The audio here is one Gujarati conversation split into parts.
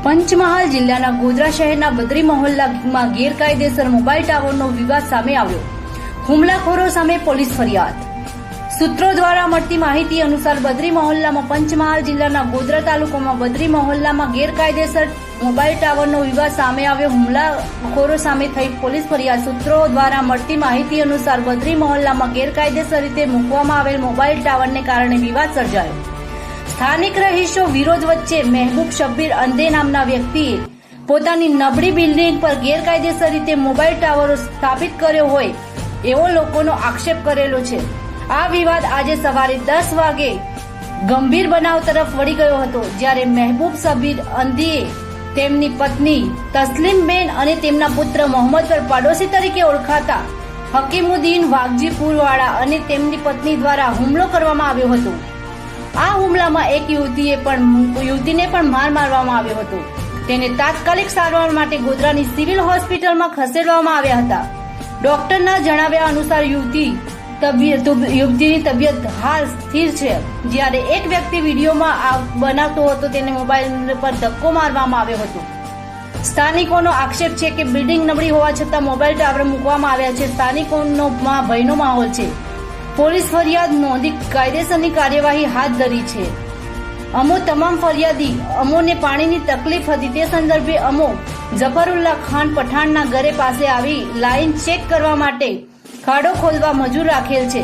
પંચમહાલ જિલ્લાના ગોધરા શહેરના બદરી મહોલ્લામાં ગેરકાયદેસર મોબાઈલ ટાવરનો વિવાદ સામે આવ્યો. હુમલાખોરો સામે પોલીસ ફરિયાદ. સૂત્રો દ્વારા મળતી માહિતી અનુસાર બદરી મહોલ્લામાં પંચમહાલ જિલ્લાના ગોધરા તાલુકામાં બદરી મહોલ્લામાં ગેરકાયદેસર મોબાઈલ ટાવરનો વિવાદ સામે આવ્યો. હુમલાખોરો સામે થઈ પોલીસ ફરિયાદ. સૂત્રો દ્વારા મળતી માહિતી અનુસાર બદરી મહોલ્લામાં ગેરકાયદેસર રીતે મૂકવામાં આવેલ મોબાઈલ ટાવરને કારણે વિવાદ સર્જાયો. સ્થાનિક રહીશો વિરોધ વચ્ચે મહેબૂબ શબ્બીર અંધે નામના વ્યક્તિએ પોતાની નબળી બિલ્ડિંગ પર ગેરકાયદેસર રીતે મોબાઈલ ટાવરો સ્થાપિત કર્યો હોય એવો લોકોનો આક્ષેપ કરેલો છે. આ વિવાદ આજે સવારે 10 વાગે ગંભીર બનાવ તરફ વળી ગયો હતો, જ્યારે મહેબૂબ શબ્બીર અંધીએ તેમની પત્ની તસ્લીમબેન અને તેમના પુત્ર મોહમ્મદ પર પાડોશી તરીકે ઓળખાતા હકીમુદ્દીન વાઘજીપુરવાળા અને તેમની પત્ની દ્વારા હુમલો કરવામાં આવ્યો હતો. આ હુમલામાં એક યુવતીને પણ માર મારવામાં આવ્યો હતો. તેને તાત્કાલિક સારવાર માટે ગોધરાની સિવિલ હોસ્પિટલમાં ખસેડવામાં આવ્યા હતા. ડોક્ટરના જણાવ્યા અનુસાર યુવતીની તબિયત હાલ સ્થિર છે, જ્યારે એક વ્યક્તિ વિડીયોમાં બનાવતો હતો તેને મોબાઈલ પર ધક્કો મારવામાં આવ્યો હતો. સ્થાનિકોનો આક્ષેપ છે કે બિલ્ડિંગ નબળી હોવા છતાં મોબાઈલ ટાવર મૂકવામાં આવ્યા છે. સ્થાનિકોનો ભયનો માહોલ છે. પોલીસ ફરિયાદ નોંધી કાયદેસરની કાર્યવાહી હાથ ધરી છે. તમામ ફરિયાદી અમોને પાણીની તકલીફ હતી તે સંદર્ભે અમો જફરુલ્લા ખાન પઠાણના ઘરે પાસે આવી લાઈન ચેક કરવા માટે ખાડો ખોદવા મજૂર રાખેલ છે.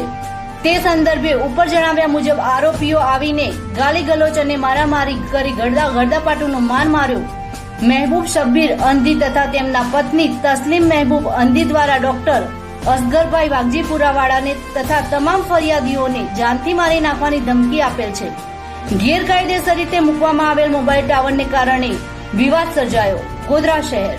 તે સંદર્ભે ઉપર જણાવ્યા મુજબ આરોપીઓ આવીને ગાલી ગલોચ અને મારામારી કરી ગળદાપાટુનો માર માર્યો. મહેબૂબ શબ્બીર અંધી તથા તેમના પત્ની તસ્લીમ મહેબૂબ અંધી દ્વારા ડોક્ટર અસગરભાઈ વાઘજીપુરાવાળાને તથા તમામ ફરિયાદીઓને જાનથી મારી નાખવાની ધમકી આપેલ છે. ગેરકાયદેસર રીતે મૂકવામાં આવેલ મોબાઈલ ટાવરને કારણે વિવાદ સર્જાયો. ગોધરા શહેર.